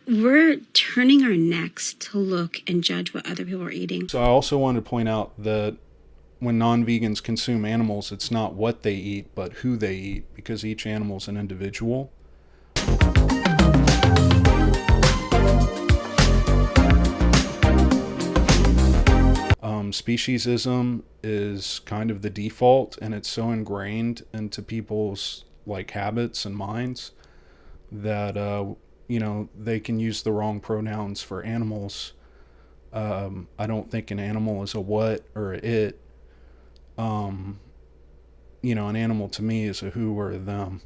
we're turning our necks to look and judge what other people are eating. So I also wanted to point out that when non-vegans consume animals, it's not what they eat, but who they eat, because each animal is an individual. Speciesism is kind of the default, and it's so ingrained into people's like habits and minds that they can use the wrong pronouns for animals. I don't think an animal is a what or a it. An animal to me is a who or a them.